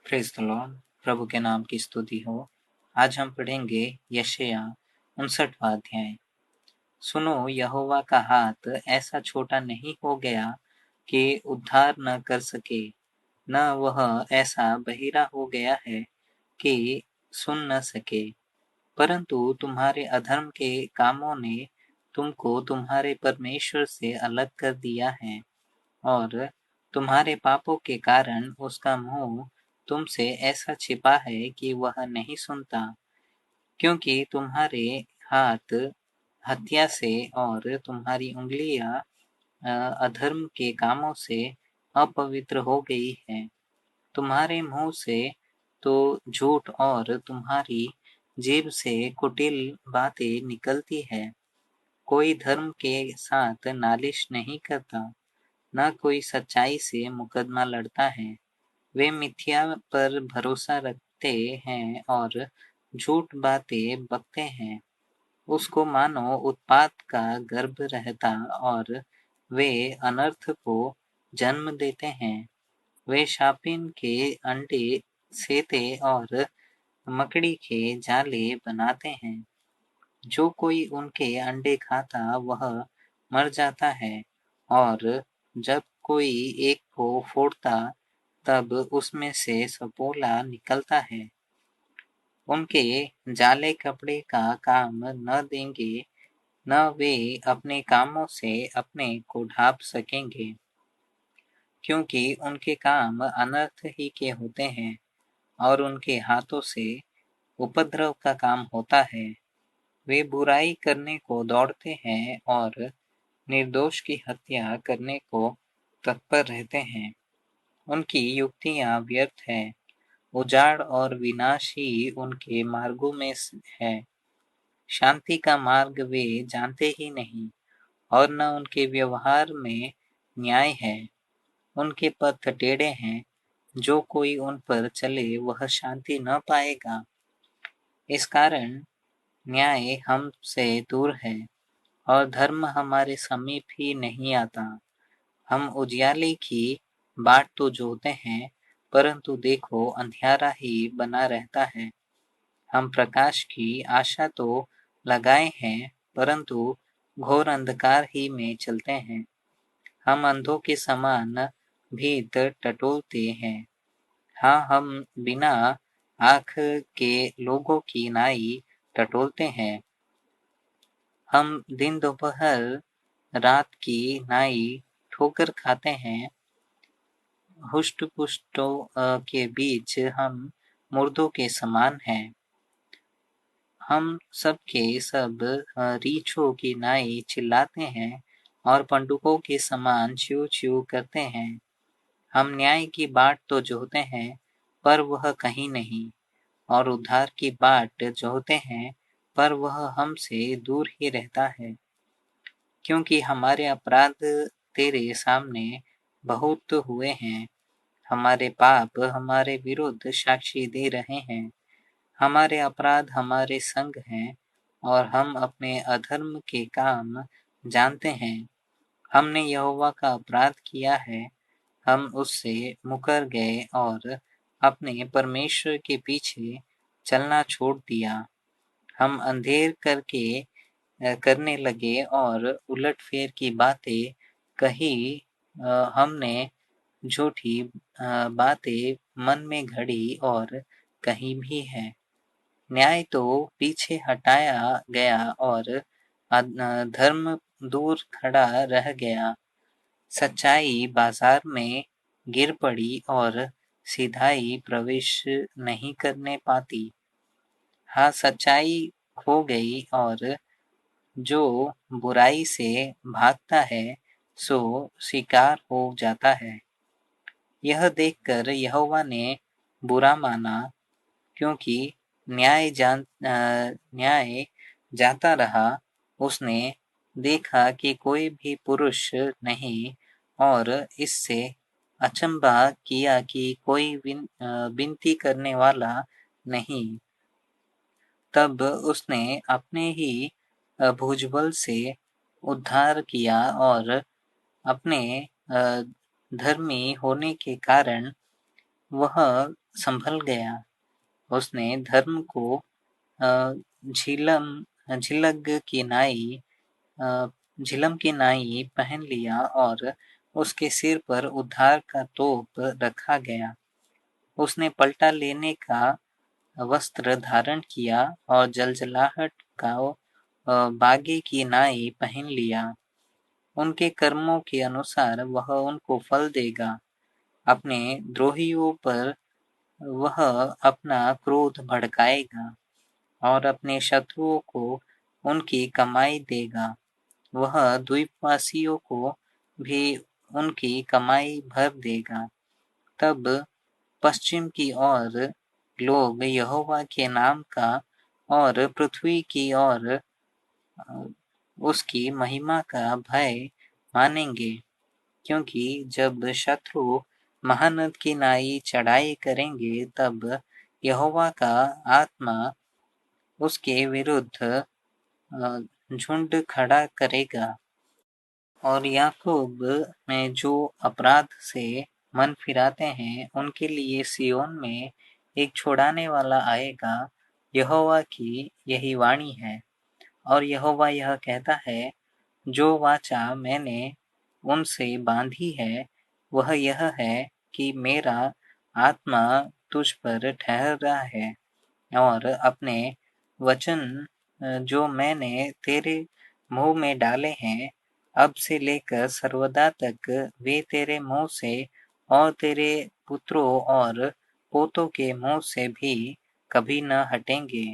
Praise the Lord. प्रभु के नाम की स्तुति हो। आज हम पढ़ेंगे यशायाह 59वां अध्याय। सुनो, यहोवा का हाथ ऐसा छोटा नहीं हो गया कि उद्धार न कर सके, न वह ऐसा बहिरा हो गया है कि सुन न सके। परंतु तुम्हारे अधर्म के कामों ने तुमको तुम्हारे परमेश्वर से अलग कर दिया है, और तुम्हारे पापों के कारण उसका मुँह तुमसे ऐसा छिपा है कि वह नहीं सुनता। क्योंकि तुम्हारे हाथ हत्या से और तुम्हारी उंगलियां अधर्म के कामों से अपवित्र हो गई है। तुम्हारे मुंह से तो झूठ और तुम्हारी जीभ से कुटिल बातें निकलती है। कोई धर्म के साथ नालिश नहीं करता, न कोई सच्चाई से मुकदमा लड़ता है। वे मिथ्या पर भरोसा रखते हैं और झूठ बातें बकते हैं। उसको मानो उत्पात का गर्भ रहता और वे अनर्थ को जन्म देते हैं। वे शापिन के अंडे सेते और मकड़ी के जाले बनाते हैं। जो कोई उनके अंडे खाता वह मर जाता है, और जब कोई एक को फोड़ता तब उसमें से सपोला निकलता है। उनके जाले कपड़े का काम न देंगे, न वे अपने कामों से अपने को ढांप सकेंगे, क्योंकि उनके काम अनर्थ ही के होते हैं और उनके हाथों से उपद्रव का काम होता है। वे बुराई करने को दौड़ते हैं और निर्दोष की हत्या करने को तत्पर रहते हैं। उनकी युक्तियां व्यर्थ है, उजाड़ और विनाश ही उनके मार्गों में है। शांति का मार्ग वे जानते ही नहीं, और न उनके व्यवहार में न्याय है। उनके पथ टेढ़े हैं, जो कोई उन पर चले वह शांति न पाएगा। इस कारण न्याय हमसे दूर है और धर्म हमारे समीप ही नहीं आता। हम उजियाले की बाट तो जोहते हैं, परंतु देखो अंधियारा ही बना रहता है। हम प्रकाश की आशा तो लगाए हैं, परंतु घोर अंधकार ही में चलते हैं। हम अंधों के समान भीत टटोलते हैं। हाँ, हम बिना आँख के लोगों की नाई टटोलते हैं। हम दिन दोपहर रात की नाई ठोकर खाते हैं। हुष्ट-पुष्टों के बीच हम मुर्दों के समान हैं। हम सब के सब रीछों की नाई चिल्लाते हैं और पंडुकों के समान च्यू-च्यू करते हैं। हम न्याय की बाट तो जोहते हैं, पर वह कहीं नहीं, और उद्धार की बाट जोहते हैं, पर वह हमसे दूर ही रहता है। क्योंकि हमारे अपराध तेरे सामने बहुत हुए हैं, हमारे पाप हमारे विरुद्ध साक्षी दे रहे हैं। हमारे अपराध हमारे संग हैं, और हम अपने अधर्म के काम जानते हैं। हमने यहोवा का अपराध किया है, हम उससे मुकर गए और अपने परमेश्वर के पीछे चलना छोड़ दिया। हम अंधेर करने लगे और उलटफेर की बातें कही। हमने झूठी बातें मन में घड़ी और कहीं भी है। न्याय तो पीछे हटाया गया और धर्म दूर खड़ा रह गया। सच्चाई बाजार में गिर पड़ी और सीधाई प्रवेश नहीं करने पाती। हाँ, सच्चाई खो गई और जो बुराई से भागता है सो शिकार हो जाता है। यह देखकर यहोवा ने बुरा माना, क्योंकि न्याय जाता रहा। उसने देखा कि कोई भी पुरुष नहीं, और इससे अचंभा किया कि कोई विनती करने वाला नहीं। तब उसने अपने ही भुजबल से उद्धार किया और अपने धर्मी होने के कारण वह संभल गया। उसने धर्म को झिलग की नाई झिलम की नाई पहन लिया और उसके सिर पर उद्धार का तोप रखा गया। उसने पलटा लेने का वस्त्र धारण किया और जलजलाहट का बागे की नाई पहन लिया। उनके कर्मों के अनुसार वह उनको फल देगा। अपने द्रोहियों पर वह अपना क्रोध भड़काएगा और अपने शत्रुओं को उनकी कमाई देगा। वह द्वीपवासियों को भी उनकी कमाई भर देगा। तब पश्चिम की ओर लोग यहोवा के नाम का और पृथ्वी की ओर उसकी महिमा का भय मानेंगे, क्योंकि जब शत्रु महानद की नाई चढ़ाई करेंगे, तब यहोवा का आत्मा उसके विरुद्ध झुंड खड़ा करेगा। और याकूब में जो अपराध से मन फिराते हैं, उनके लिए सिय्योन में एक छुड़ाने वाला आएगा। यहोवा की यही वाणी है। और यहोवा यह कहता है, जो वाचा मैंने उनसे बांधी है, वह यह है कि मेरा आत्मा तुझ पर ठहरा है और अपने वचन जो मैंने तेरे मुंह में डाले हैं, अब से लेकर सर्वदा तक वे तेरे मुंह से और तेरे पुत्रों और पोतों के मुंह से भी कभी न हटेंगे।